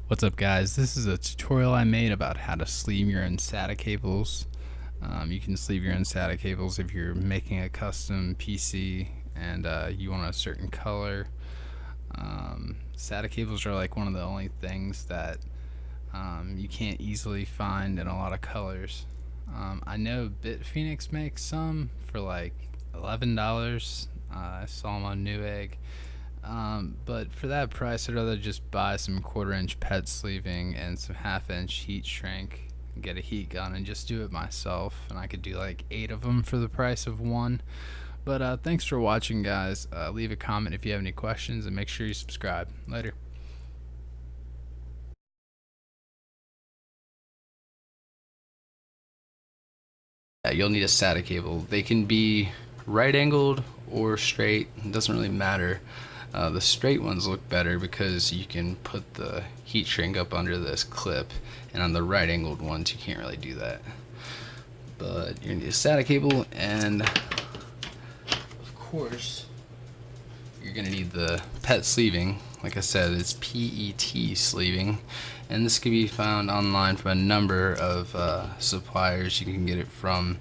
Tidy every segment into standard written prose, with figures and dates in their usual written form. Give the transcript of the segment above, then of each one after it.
What's up guys, this is a tutorial I made about how to sleeve your own SATA cables. You can sleeve your own SATA cables if you're making a custom PC and you want a certain color. SATA cables are like one of the only things that you can't easily find in a lot of colors. I know Bitphoenix makes some for like $11. I saw them on Newegg. But for that price, I'd rather just buy some 1/4 inch pet sleeving and some 1/2 inch heat shrink, and get a heat gun and just do it myself. And I could do like 8 of them for the price of one. But thanks for watching, guys. Leave a comment if you have any questions, and make sure you subscribe. Later. You'll need a SATA cable. They can be right angled or straight, it doesn't really matter. The straight ones look better because you can put the heat shrink up under this clip, and on the right angled ones you can't really do that. But you're gonna need a SATA cable, and of course you're gonna need the PET sleeving. Like I said, it's PET sleeving, and this can be found online from a number of suppliers. You can get it from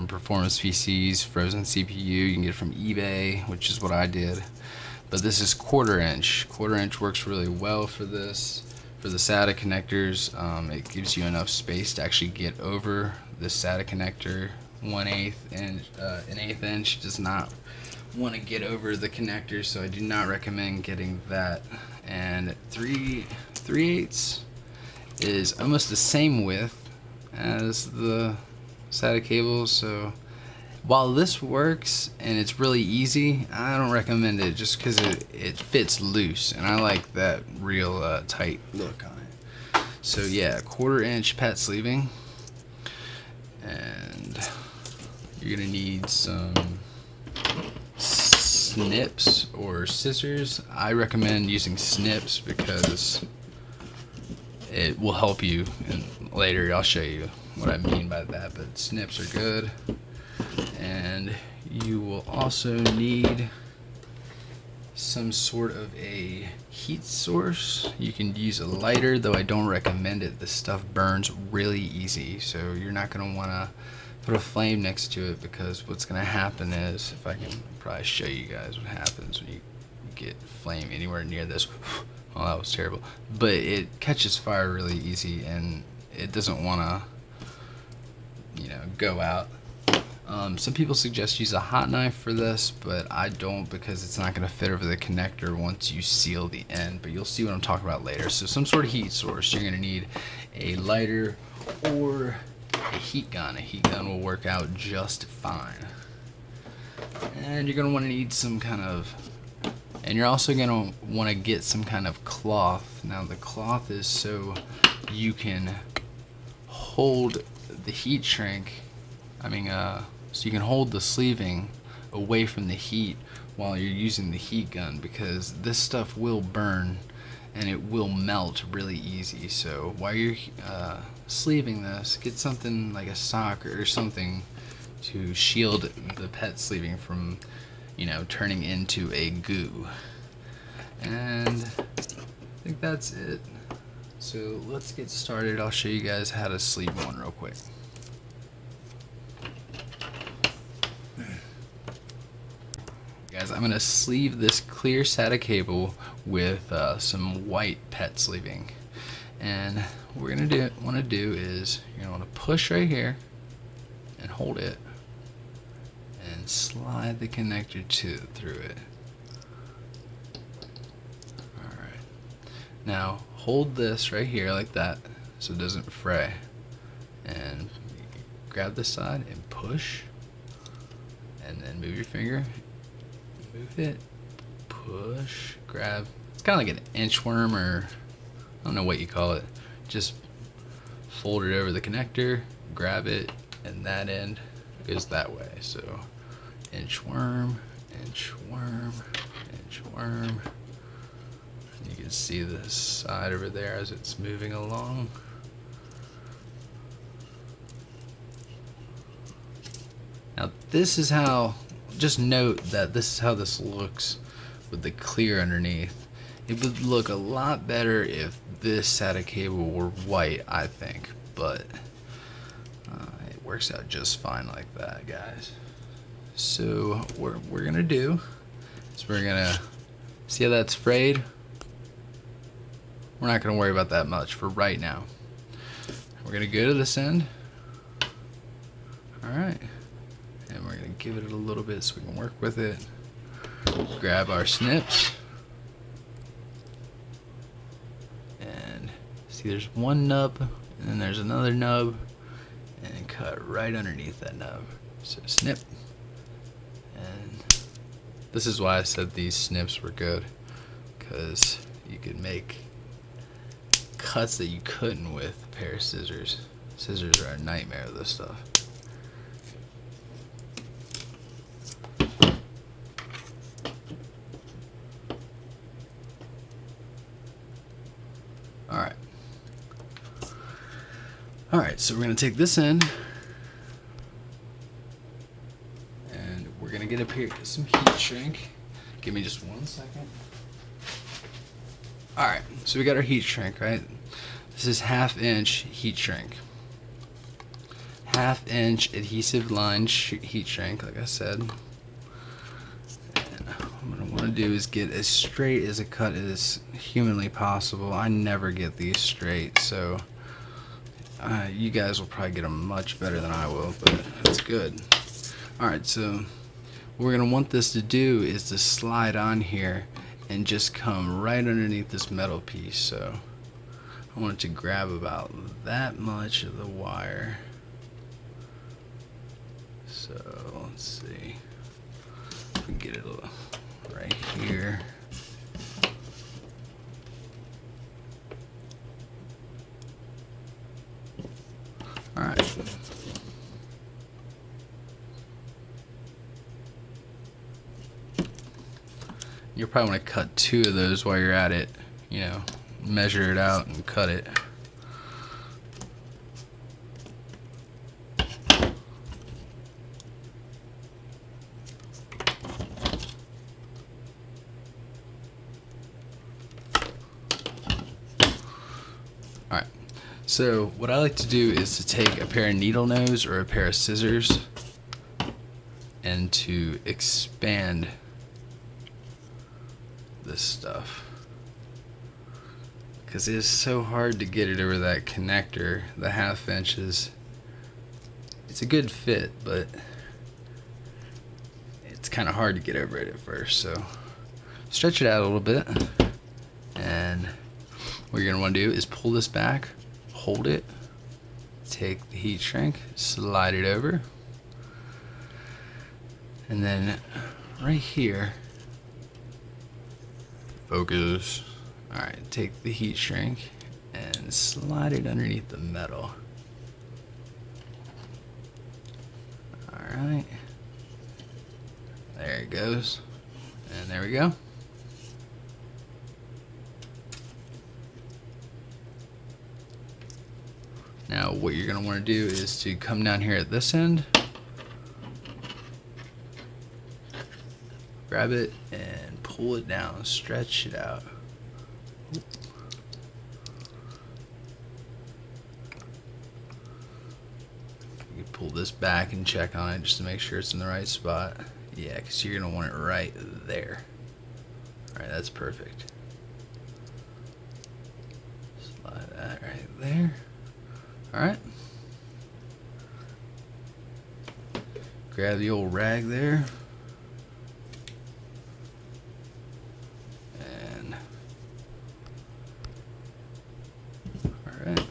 Performance PCs, Frozen CPU. You can get it from eBay, which is what I did. But this is 1/4 inch. 1/4 inch works really well for this. For the SATA connectors, it gives you enough space to actually get over the SATA connector. 1/8 inch, an 1/8 inch does not want to get over the connector, so I do not recommend getting that. And 3/8 is almost the same width as the SATA cable, so while this works and it's really easy, I don't recommend it just because it fits loose, and I like that real tight look on it. So yeah, 1/4 inch PET sleeving, and you're gonna need some snips or scissors. I recommend using snips because it will help you, and later I'll show you what I mean by that, but snips are good. And you will also need some sort of a heat source. You can use a lighter, though I don't recommend it. This stuff burns really easy, so you're not going to want to put a flame next to it, because what's going to happen is, if I can probably show you guys what happens when you get flame anywhere near this. Oh, that was terrible. But it catches fire really easy, and it doesn't want to, go out. Some people suggest use a hot knife for this, but I don't, because it's not going to fit over the connector once you seal the end. But you'll see what I'm talking about later. So some sort of heat source. You're going to need a lighter or a heat gun. A heat gun will work out just fine. And you're going to want to need some kind of, and you're also going to want to get some kind of cloth. Now the cloth is so you can hold the heat shrink, so you can hold the sleeving away from the heat while you're using the heat gun, because this stuff will burn and it will melt really easy. So while you're sleeving this, get something like a sock or something to shield the PET sleeving from, turning into a goo. And I think that's it. So let's get started. I'll show you guys how to sleeve one real quick. Guys, I'm going to sleeve this clear SATA cable with some white PET sleeving. And what we're going to want to do is, you're going to want to push right here and hold it and slide the connector through it. Alright. Now hold this right here like that so it doesn't fray, and grab this side and push, and then move your finger, move it, push, grab. It's kind of like an inchworm, or I don't know what you call it. Just fold it over the connector, grab it, and that end goes that way. So inchworm, inchworm, inchworm. You can see the side over there as it's moving along. Now this is how, just note that this is how this looks with the clear underneath. It would look a lot better if this SATA cable were white, I think, but it works out just fine like that, guys. So what we're gonna do is we're gonna see how that's frayed. We're not gonna worry about that much for right now. We're gonna go to this end. Alright. And we're gonna give it a little bit so we can work with it. Grab our snips. And see, there's one nub, and then there's another nub, and cut right underneath that nub. So snip. And this is why I said these snips were good, because you could make cuts that you couldn't with a pair of scissors. Scissors are a nightmare with this stuff. Alright, so we're going to take this end and we're going to get up here some heat shrink. Give me just 1 second. Alright, so we got our heat shrink, right? This is 1/2 inch heat shrink. 1/2 inch adhesive lined heat shrink, like I said. And what I want to do is get as straight as a cut as humanly possible. I never get these straight, so you guys will probably get them much better than I will, but that's good. Alright, so what we're going to want this to do is to slide on here and just come right underneath this metal piece. So I want it to grab about that much of the wire. So let's see if we can get it right here. Alright. You'll probably want to cut 2 of those while you're at it. You know, measure it out and cut it. Alright. So what I like to do is to take a pair of needle nose or a pair of scissors and to expand this stuff, because it is so hard to get it over that connector. The 1/2 inch is, it's a good fit, but it's kind of hard to get over it at first. So stretch it out a little bit, and what you're going to want to do is pull this back, hold it, take the heat shrink, slide it over, and then right here, focus. Alright, take the heat shrink and slide it underneath the metal. Alright, there it goes, and there we go. Now what you're going to want to do is to come down here at this end, grab it and pull it down, stretch it out. You can pull this back and check on it just to make sure it's in the right spot. Yeah, because you're going to want it right there. Alright, that's perfect. Slide that right there. Alright. Grab the old rag there. And alright.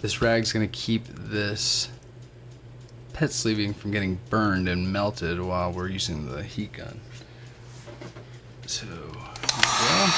This rag's going to keep this pet sleeving from getting burned and melted while we're using the heat gun. So, here we go.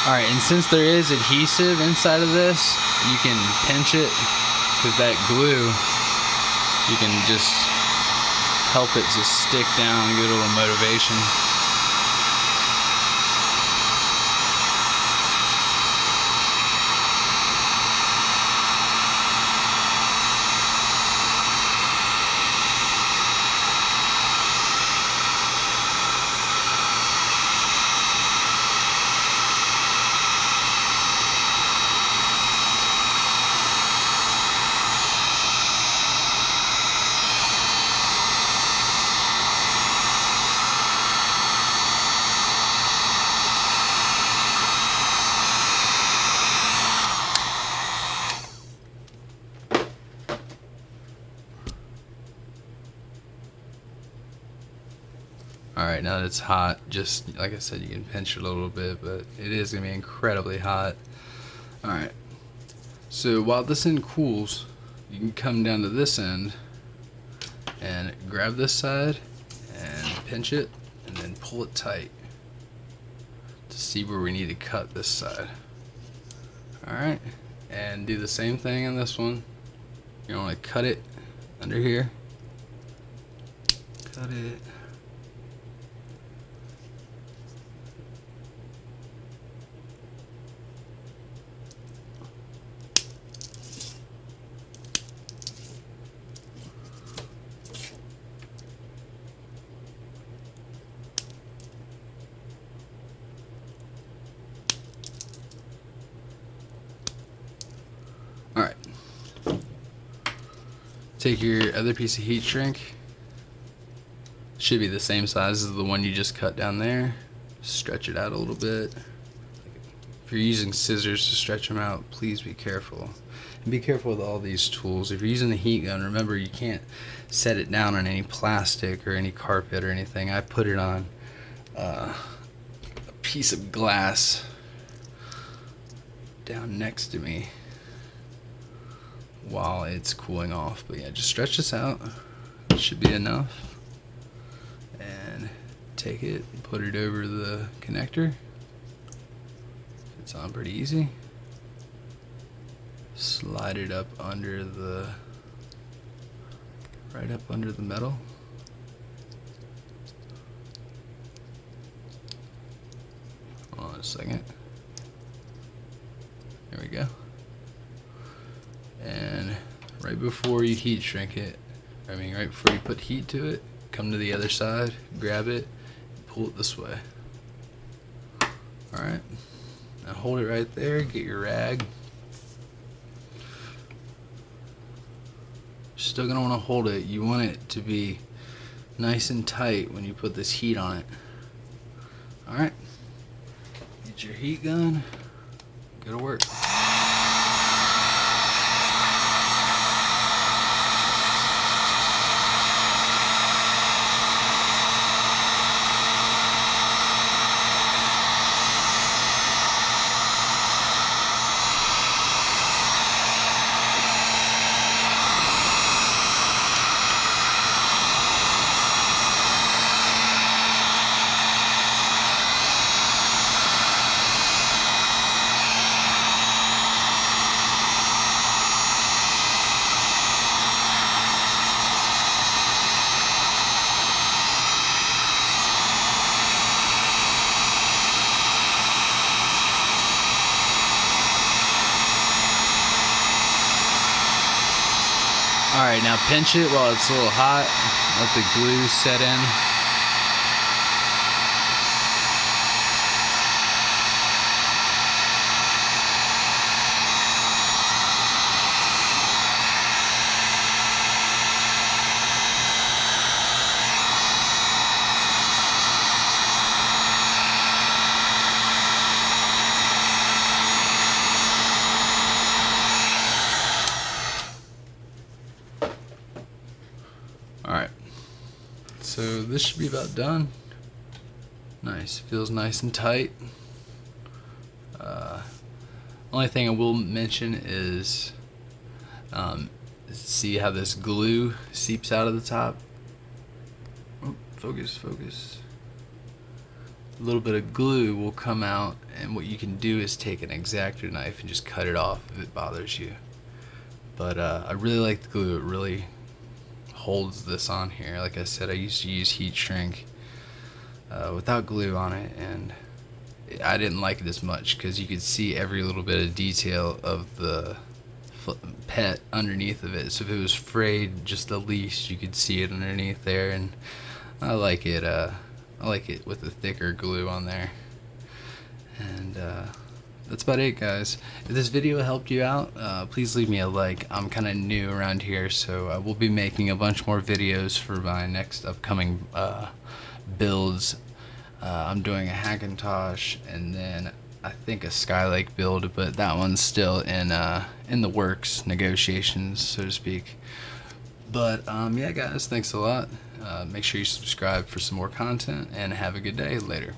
Alright, and since there is adhesive inside of this, you can pinch it, because that glue, you can just help it to stick down and get a little motivation. Alright, now that it's hot, just like I said, you can pinch it a little bit, but it is going to be incredibly hot. Alright, so while this end cools, you can come down to this end and grab this side and pinch it and then pull it tight to see where we need to cut this side. Alright, and do the same thing on this one. You want to cut it under here. Cut it. Alright, take your other piece of heat shrink, should be the same size as the one you just cut down there, stretch it out a little bit. If you're using scissors to stretch them out, please be careful. And be careful with all these tools. If you're using the heat gun, remember you can't set it down on any plastic or any carpet or anything. I put it on a piece of glass down next to me while it's cooling off. But yeah, just stretch this out. It should be enough. And take it and put it over the connector. It's on pretty easy. Slide it up under the, right up under the metal. Hold on a second. There we go. And right before you heat shrink it, right before you put heat to it, come to the other side, grab it, and pull it this way. Alright, now hold it right there, get your rag. You're still going to want to hold it. You want it to be nice and tight when you put this heat on it. Alright, get your heat gun, go to work. Alright, now pinch it while it's a little hot. Let the glue set in. Alright, so this should be about done. Nice, feels nice and tight. Only thing I will mention is see how this glue seeps out of the top. Oh, focus. a little bit of glue will come out, and what you can do is take an X-Acto knife and just cut it off if it bothers you. But I really like the glue. It really holds this on here. Like I said, I used to use heat shrink without glue on it, and I didn't like it as much because you could see every little bit of detail of the pet underneath of it. So if it was frayed just the least, you could see it underneath there, and I like it. I like it with the thicker glue on there. And that's about it, guys. If this video helped you out, please leave me a like. I'm kind of new around here, so I will be making a bunch more videos for my next upcoming builds. I'm doing a Hackintosh, and then I think a Skylake build, but that one's still in the works, negotiations, so to speak. But yeah, guys, thanks a lot. Make sure you subscribe for some more content, and have a good day. Later.